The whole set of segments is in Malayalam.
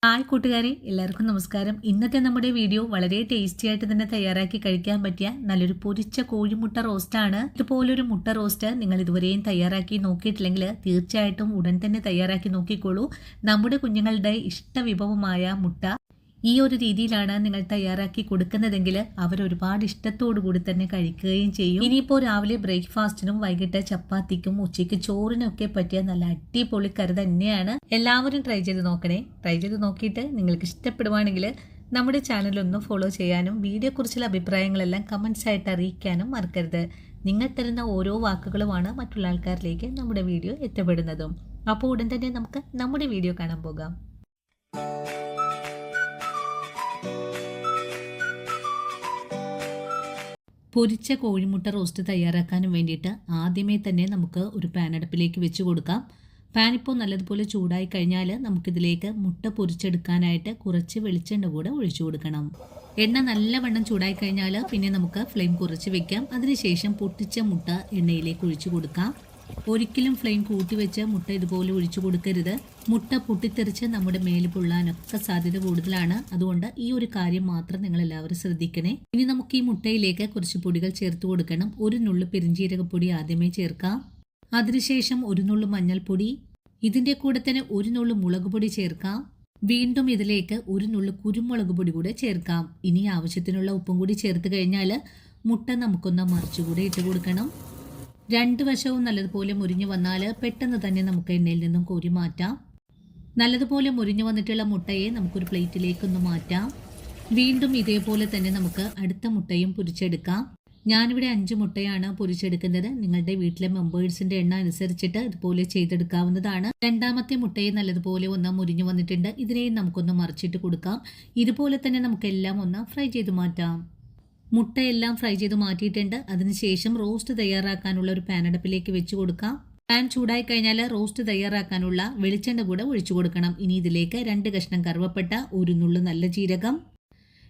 ഹായ് കൂട്ടുകാരെ, എല്ലാവർക്കും നമസ്കാരം. ഇന്നത്തെ നമ്മുടെ വീഡിയോ വളരെ ടേസ്റ്റി ആയിട്ട് തന്നെ തയ്യാറാക്കി കഴിക്കാൻ പറ്റിയ നല്ലൊരു പൊരിച്ച കോഴിമുട്ട റോസ്റ്റാണ്. ഇതുപോലൊരു മുട്ട റോസ്റ്റ് നിങ്ങൾ ഇതുവരെയും തയ്യാറാക്കി നോക്കിയിട്ടില്ലെങ്കിൽ തീർച്ചയായിട്ടും ഉടൻ തന്നെ തയ്യാറാക്കി നോക്കിക്കോളൂ. നമ്മുടെ കുഞ്ഞുങ്ങളുടെ ഇഷ്ട വിഭവമായ മുട്ട ഈ ഒരു രീതിയിലാണ് നിങ്ങൾ തയ്യാറാക്കി കൊടുക്കുന്നതെങ്കിൽ അവർ ഒരുപാട് ഇഷ്ടത്തോടു കൂടി തന്നെ കഴിക്കുകയും ചെയ്യും. ഇനിയിപ്പോൾ രാവിലെ ബ്രേക്ക്ഫാസ്റ്റിനും വൈകിട്ട് ചപ്പാത്തിക്കും ഉച്ചയ്ക്ക് ചോറിനൊക്കെ പറ്റിയ നല്ല അടിപൊളി കറി തന്നെയാണ്. എല്ലാവരും ട്രൈ ചെയ്ത് നോക്കണേ. ട്രൈ ചെയ്ത് നോക്കിയിട്ട് നിങ്ങൾക്ക് ഇഷ്ടപ്പെടുവാണെങ്കിൽ നമ്മുടെ ചാനലൊന്ന് ഫോളോ ചെയ്യാനും വീഡിയോയെക്കുറിച്ചുള്ള അഭിപ്രായങ്ങളെല്ലാം കമൻസ് ആയിട്ട് അറിയിക്കാനും മറക്കരുത്. നിങ്ങൾ തരുന്ന ഓരോ വാക്കുകളുമാണ് മറ്റുള്ള ആൾക്കാരിലേക്ക് നമ്മുടെ വീഡിയോ എത്തപ്പെടുന്നതും. അപ്പോൾ ഉടൻ തന്നെ നമുക്ക് നമ്മുടെ വീഡിയോ കാണാൻ പോകാം. പൊരിച്ച കോഴിമുട്ട റോസ്റ്റ് തയ്യാറാക്കാനും വേണ്ടിയിട്ട് ആദ്യമേ തന്നെ നമുക്ക് ഒരു പാൻ അടുപ്പിലേക്ക് വെച്ച് കൊടുക്കാം. പാൻ ഇപ്പോൾ നല്ലതുപോലെ ചൂടായി കഴിഞ്ഞാൽ നമുക്കിതിലേക്ക് മുട്ട പൊരിച്ചെടുക്കാനായിട്ട് കുറച്ച് വെളിച്ചെണ്ണ കൂടെ ഒഴിച്ചു കൊടുക്കണം. എണ്ണ നല്ലവണ്ണം ചൂടായി കഴിഞ്ഞാൽ പിന്നെ നമുക്ക് ഫ്ലെയിം കുറച്ച് വെക്കാം. അതിനുശേഷം പൊട്ടിച്ച മുട്ട എണ്ണയിലേക്ക് ഒഴിച്ചു കൊടുക്കാം. ഒരിക്കലും ഫ്ലെയിം കൂട്ടി വെച്ച് മുട്ട ഇതുപോലെ ഒഴിച്ചു കൊടുക്കരുത്. മുട്ട പൊട്ടിത്തെറിച്ച് നമ്മുടെ മേല് പൊള്ളാനൊക്കെ സാധ്യത കൂടുതലാണ്. അതുകൊണ്ട് ഈ ഒരു കാര്യം മാത്രം നിങ്ങൾ എല്ലാവരും ശ്രദ്ധിക്കണേ. ഇനി നമുക്ക് ഈ മുട്ടയിലേക്ക് കുറച്ച് പൊടികൾ ചേർത്ത് കൊടുക്കണം. ഒരു നുള്ളു പെരിഞ്ജീരകപ്പൊടി ആദ്യമേ ചേർക്കാം. അതിനുശേഷം ഒരു നുള്ളു മഞ്ഞൾപ്പൊടി, ഇതിന്റെ കൂടെ തന്നെ ഒരു നുള്ളു മുളക് പൊടി ചേർക്കാം. വീണ്ടും ഇതിലേക്ക് ഒരു നുള്ളു കുരുമുളക് പൊടി കൂടെ ചേർക്കാം. ഇനി ആവശ്യത്തിനുള്ള ഉപ്പും കൂടി ചേർത്ത് കഴിഞ്ഞാൽ മുട്ട നമുക്കൊന്ന് മറിച്ചുകൂടെ ഇട്ട് കൊടുക്കണം. രണ്ട് വശവും നല്ലതുപോലെ മുരിഞ്ഞു വന്നാൽ പെട്ടെന്ന് തന്നെ നമുക്ക് എണ്ണയിൽ നിന്നും കോരി മാറ്റാം. നല്ലതുപോലെ മുരിഞ്ഞു വന്നിട്ടുള്ള മുട്ടയെ നമുക്കൊരു പ്ലേറ്റിലേക്കൊന്ന് മാറ്റാം. വീണ്ടും ഇതേപോലെ തന്നെ നമുക്ക് അടുത്ത മുട്ടയും പൊരിച്ചെടുക്കാം. ഞാനിവിടെ 5 മുട്ടയാണ് പൊരിച്ചെടുക്കുന്നത്. നിങ്ങളുടെ വീട്ടിലെ മെമ്പേഴ്സിന്റെ എണ്ണ അനുസരിച്ചിട്ട് ഇതുപോലെ ചെയ്തെടുക്കാവുന്നതാണ്. രണ്ടാമത്തെ മുട്ടയെ നല്ലതുപോലെ ഒന്ന് മുരിഞ്ഞു വന്നിട്ടുണ്ട്. ഇതിനെയും നമുക്കൊന്ന് മറിച്ചിട്ട് കൊടുക്കാം. ഇതുപോലെ തന്നെ നമുക്കെല്ലാം ഒന്ന് ഫ്രൈ ചെയ്ത് മാറ്റാം. മുട്ടയെല്ലാം ഫ്രൈ ചെയ്ത് മാറ്റിയിട്ടുണ്ട്. അതിനുശേഷം റോസ്റ്റ് തയ്യാറാക്കാനുള്ള ഒരു പാൻ അടുപ്പിലേക്ക് വെച്ച് കൊടുക്കാം. പാൻ ചൂടായി കഴിഞ്ഞാൽ റോസ്റ്റ് തയ്യാറാക്കാനുള്ള വെളിച്ചെണ്ണ കൂടെ ഒഴിച്ചു കൊടുക്കണം. ഇനി ഇതിലേക്ക് 2 കഷ്ണം കറുവപ്പട്ട, ഒരു നുള്ളു നല്ല ജീരകം,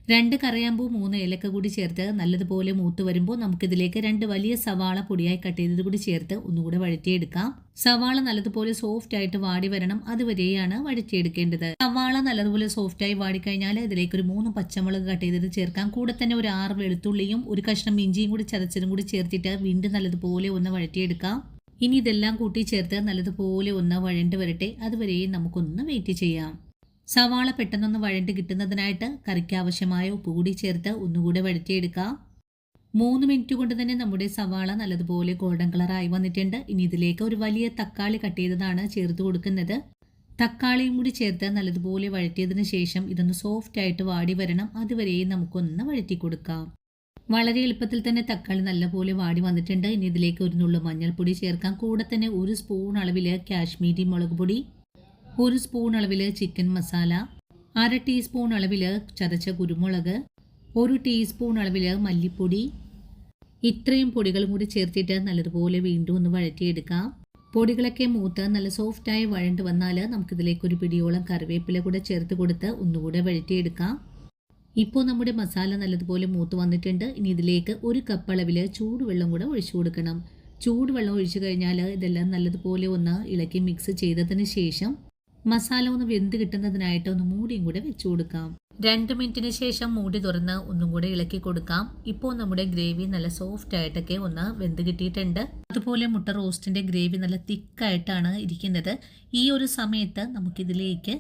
2 കറിയാമ്പൂ, 3 ഏലക്ക കൂടി ചേർത്ത് നല്ലതുപോലെ മൂത്ത് വരുമ്പോൾ നമുക്കിതിലേക്ക് 2 വലിയ സവാള പൊടിയായി കട്ട് ചെയ്തത് കൂടി ചേർത്ത് ഒന്നുകൂടെ വഴറ്റിയെടുക്കാം. സവാള നല്ലതുപോലെ സോഫ്റ്റ് ആയിട്ട് വാടി വരണം. അതുവരെയാണ് വഴറ്റിയെടുക്കേണ്ടത്. സവാള നല്ലതുപോലെ സോഫ്റ്റായി വാടിക്കഴിഞ്ഞാൽ ഇതിലേക്ക് ഒരു 3 പച്ചമുളക് കട്ട് ചെയ്തത് ചേർക്കാം. കൂടെ തന്നെ ഒരു 6 വെളുത്തുള്ളിയും ഒരു കഷ്ണം ഇഞ്ചിയും കൂടി ചതച്ചതും കൂടി ചേർത്തിട്ട് വീണ്ടും നല്ലതുപോലെ ഒന്ന് വഴറ്റിയെടുക്കാം. ഇനി ഇതെല്ലാം കൂട്ടി ചേർത്ത് നല്ലതുപോലെ ഒന്ന് വഴണ്ട് വരട്ടെ. അതുവരെയും നമുക്കൊന്ന് വെയിറ്റ് ചെയ്യാം. സവാള പെട്ടെന്നൊന്ന് വഴണ്ട് കിട്ടുന്നതിനായിട്ട് കറിക്ക് ആവശ്യമായ ഉപ്പ് കൂടി ചേർത്ത് ഒന്നുകൂടെ വഴറ്റിയെടുക്കാം. 3 മിനിറ്റ് കൊണ്ട് തന്നെ നമ്മുടെ സവാള നല്ലതുപോലെ ഗോൾഡൻ കളറായി വന്നിട്ടുണ്ട്. ഇനി ഇതിലേക്ക് ഒരു വലിയ തക്കാളി കട്ട് ചെയ്തതാണ് ചേർത്ത് കൊടുക്കുന്നത്. തക്കാളിയും കൂടി ചേർത്ത് നല്ലതുപോലെ വഴറ്റിയതിന് ശേഷം ഇതൊന്ന് സോഫ്റ്റ് ആയിട്ട് വാടി വരണം. അതുവരെയും നമുക്കൊന്ന് വഴറ്റി കൊടുക്കാം. വളരെ എളുപ്പത്തിൽ തന്നെ തക്കാളി നല്ലപോലെ വാടി വന്നിട്ടുണ്ട്. ഇനി ഇതിലേക്ക് ഒരു നുള്ളു മഞ്ഞൾപ്പൊടി ചേർക്കാം. കൂടെ തന്നെ 1 സ്പൂൺ അളവിൽ കാശ്മീരി മുളക് പൊടി, 1 സ്പൂൺ അളവിൽ ചിക്കൻ മസാല, 1/2 ടീസ്പൂൺ അളവിൽ ചതച്ച കുരുമുളക്, 1 ടീസ്പൂൺ അളവിൽ മല്ലിപ്പൊടി, ഇത്രയും പൊടികളും കൂടി ചേർത്തിട്ട് നല്ലതുപോലെ വീണ്ടും ഒന്ന് വഴറ്റിയെടുക്കാം. പൊടികളൊക്കെ മൂത്ത് നല്ല സോഫ്റ്റായി വഴണ്ട് വന്നാൽ നമുക്കിതിലേക്ക് ഒരു പിടിയോളം കറിവേപ്പില കൂടെ ചേർത്ത് കൊടുത്ത് ഒന്നുകൂടെ വഴറ്റിയെടുക്കാം. ഇപ്പോൾ നമ്മുടെ മസാല നല്ലതുപോലെ മൂത്ത് വന്നിട്ടുണ്ട്. ഇനി ഇതിലേക്ക് 1 കപ്പ് അളവിൽ ചൂടുവെള്ളം കൂടെ ഒഴിച്ചു കൊടുക്കണം. ചൂടുവെള്ളം ഒഴിച്ചു കഴിഞ്ഞാൽ ഇതെല്ലാം നല്ലതുപോലെ ഒന്ന് ഇളക്കി മിക്സ് ചെയ്തതിന് ശേഷം മസാല ഒന്ന് വെന്ത് കിട്ടുന്നതിനായിട്ട് ഒന്ന് മൂടിയും കൂടെ വെച്ചു കൊടുക്കാം. 2 മിനിറ്റിന് ശേഷം മൂടി തുറന്ന് ഒന്നും കൂടെ ഇളക്കി കൊടുക്കാം. ഇപ്പോൾ നമ്മുടെ ഗ്രേവി നല്ല സോഫ്റ്റ് ആയിട്ടൊക്കെ ഒന്ന് വെന്ത് കിട്ടിയിട്ടുണ്ട്. അതുപോലെ മുട്ട റോസ്റ്റിന്റെ ഗ്രേവി നല്ല തിക്കായിട്ടാണ് ഇരിക്കുന്നത്. ഈ ഒരു സമയത്ത് നമുക്കിതിലേക്ക്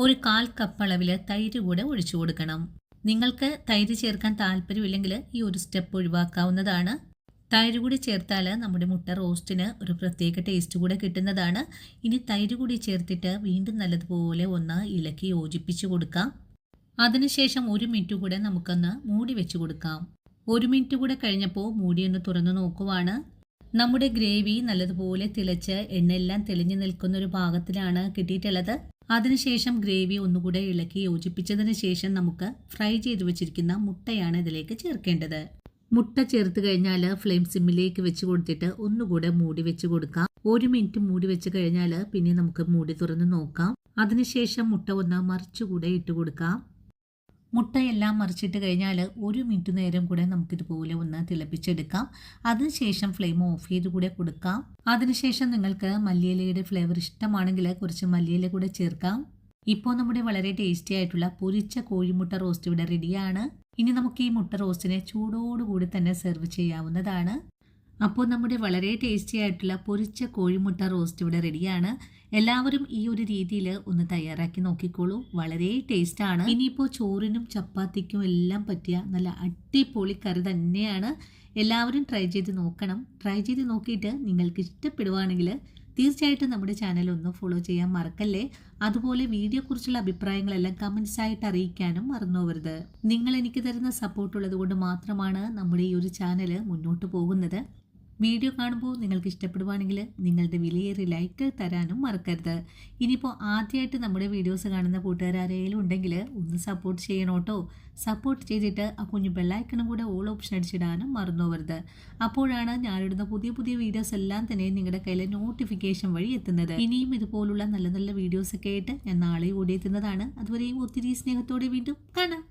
ഒരു 1/4 കപ്പ് അളവിൽ തൈര് കൂടെ ഒഴിച്ചു കൊടുക്കണം. നിങ്ങൾക്ക് തൈര് ചേർക്കാൻ താല്പര്യമില്ലെങ്കിൽ ഈ ഒരു സ്റ്റെപ്പ് ഒഴിവാക്കാവുന്നതാണ്. തൈര് കൂടി ചേർത്താൽ നമ്മുടെ മുട്ട റോസ്റ്റിന് ഒരു പ്രത്യേക ടേസ്റ്റ് കൂടെ കിട്ടുന്നതാണ്. ഇനി തൈര് കൂടി ചേർത്തിട്ട് വീണ്ടും നല്ലതുപോലെ ഒന്ന് ഇളക്കി യോജിപ്പിച്ച് കൊടുക്കാം. അതിനുശേഷം 1 മിനിറ്റ് കൂടെ നമുക്കൊന്ന് മൂടി വെച്ച് കൊടുക്കാം. 1 മിനിറ്റ് കൂടെ കഴിഞ്ഞപ്പോൾ മൂടിയൊന്ന് തുറന്നു നോക്കുവാണ്. നമ്മുടെ ഗ്രേവി നല്ലതുപോലെ തിളച്ച് എണ്ണയെല്ലാം തെളിഞ്ഞു നിൽക്കുന്ന ഒരു ഭാഗത്തിലാണ് കിട്ടിയിട്ടുള്ളത്. അതിനുശേഷം ഗ്രേവി ഒന്നുകൂടെ ഇളക്കി യോജിപ്പിച്ചതിന് ശേഷം നമുക്ക് ഫ്രൈ ചെയ്ത് വെച്ചിരിക്കുന്ന മുട്ടയാണ് ഇതിലേക്ക് ചേർക്കേണ്ടത്. മുട്ട ചേർത്ത് കഴിഞ്ഞാൽ ഫ്ലെയിം സിമ്മിലേക്ക് വെച്ച് കൊടുത്തിട്ട് ഒന്നുകൂടെ മൂടി വെച്ച് കൊടുക്കാം. 1 മിനിറ്റ് മൂടി വെച്ച് കഴിഞ്ഞാൽ പിന്നെ നമുക്ക് മൂടി തുറന്ന് നോക്കാം. അതിനുശേഷം മുട്ട ഒന്ന് മറിച്ചുകൂടെ ഇട്ട് കൊടുക്കാം. മുട്ടയെല്ലാം മറിച്ചിട്ട് കഴിഞ്ഞാൽ 1 മിനിറ്റ് നേരം കൂടെ നമുക്കിതുപോലെ ഒന്ന് തിളപ്പിച്ചെടുക്കാം. അതിനുശേഷം ഫ്ലെയിം ഓഫ് ചെയ്ത് കൂടെ കൊടുക്കാം. അതിനുശേഷം നിങ്ങൾക്ക് മല്ലിയിലയുടെ ഫ്ലേവർ ഇഷ്ടമാണെങ്കിൽ കുറച്ച് മല്ലിയില കൂടെ ചേർക്കാം. ഇപ്പോൾ നമ്മുടെ വളരെ ടേസ്റ്റി ആയിട്ടുള്ള പൊരിച്ച കോഴിമുട്ട റോസ്റ്റ് ഇവിടെ റെഡിയാണ്. ഇനി നമുക്ക് ഈ മുട്ട റോസ്റ്റിനെ ചൂടോടുകൂടി തന്നെ സെർവ് ചെയ്യാവുന്നതാണ്. അപ്പോൾ നമ്മുടെ വളരെ ടേസ്റ്റി ആയിട്ടുള്ള പൊരിച്ച കോഴിമുട്ട റോസ്റ്റ് ഇവിടെ റെഡിയാണ്. എല്ലാവരും ഈ ഒരു രീതിയിൽ ഒന്ന് തയ്യാറാക്കി നോക്കിക്കോളൂ. വളരെ ടേസ്റ്റാണ്. ഇനിയിപ്പോൾ ചോറിനും ചപ്പാത്തിക്കും എല്ലാം പറ്റിയ നല്ല അടിപൊളി കറി തന്നെയാണ്. എല്ലാവരും ട്രൈ ചെയ്ത് നോക്കണം. ട്രൈ ചെയ്ത് നോക്കിയിട്ട് നിങ്ങൾക്ക് ഇഷ്ടപ്പെടുവാണെങ്കിൽ തീർച്ചയായിട്ടും നമ്മുടെ ചാനൽ ഒന്ന് ഫോളോ ചെയ്യാൻ മറക്കല്ലേ. അതുപോലെ വീഡിയോയെക്കുറിച്ചുള്ള അഭിപ്രായങ്ങളെല്ലാം കമൻസ് ആയിട്ട് അറിയിക്കാനും മറന്നു പോകരുത്. നിങ്ങൾ എനിക്ക് തരുന്ന സപ്പോർട്ട് ഉള്ളത് കൊണ്ട് മാത്രമാണ് നമ്മുടെ ഈ ഒരു ചാനൽ മുന്നോട്ട് പോകുന്നത്. വീഡിയോ കാണുമ്പോൾ നിങ്ങൾക്ക് ഇഷ്ടപ്പെടുവാണെങ്കിൽ നിങ്ങളുടെ വിലയേറിയ ലൈക്ക് തരാനും മറക്കരുത്. ഇനിയിപ്പോൾ ആദ്യമായിട്ട് നമ്മുടെ വീഡിയോസ് കാണുന്ന കൂട്ടുകാരെങ്കിലും ഉണ്ടെങ്കിൽ ഒന്ന് സപ്പോർട്ട് ചെയ്യണം കേട്ടോ. സപ്പോർട്ട് ചെയ്തിട്ട് ആ കുഞ്ഞു ബെല്ലൈക്കണും കൂടെ ഓൾ ഓപ്ഷൻ അടിച്ചിടാനും മറന്നു പോകരുത്. അപ്പോഴാണ് ഞാനിടുന്ന പുതിയ പുതിയ വീഡിയോസ് എല്ലാം തന്നെ നിങ്ങളുടെ കയ്യിൽ നോട്ടിഫിക്കേഷൻ വഴി എത്തുന്നത്. ഇനിയും ഇതുപോലുള്ള നല്ല നല്ല വീഡിയോസൊക്കെ ആയിട്ട് ഞാൻ നാളെ കൂടി എത്തുന്നതാണ്. അതുവരെയും ഒത്തിരി സ്നേഹത്തോടെ വീണ്ടും കാണാം.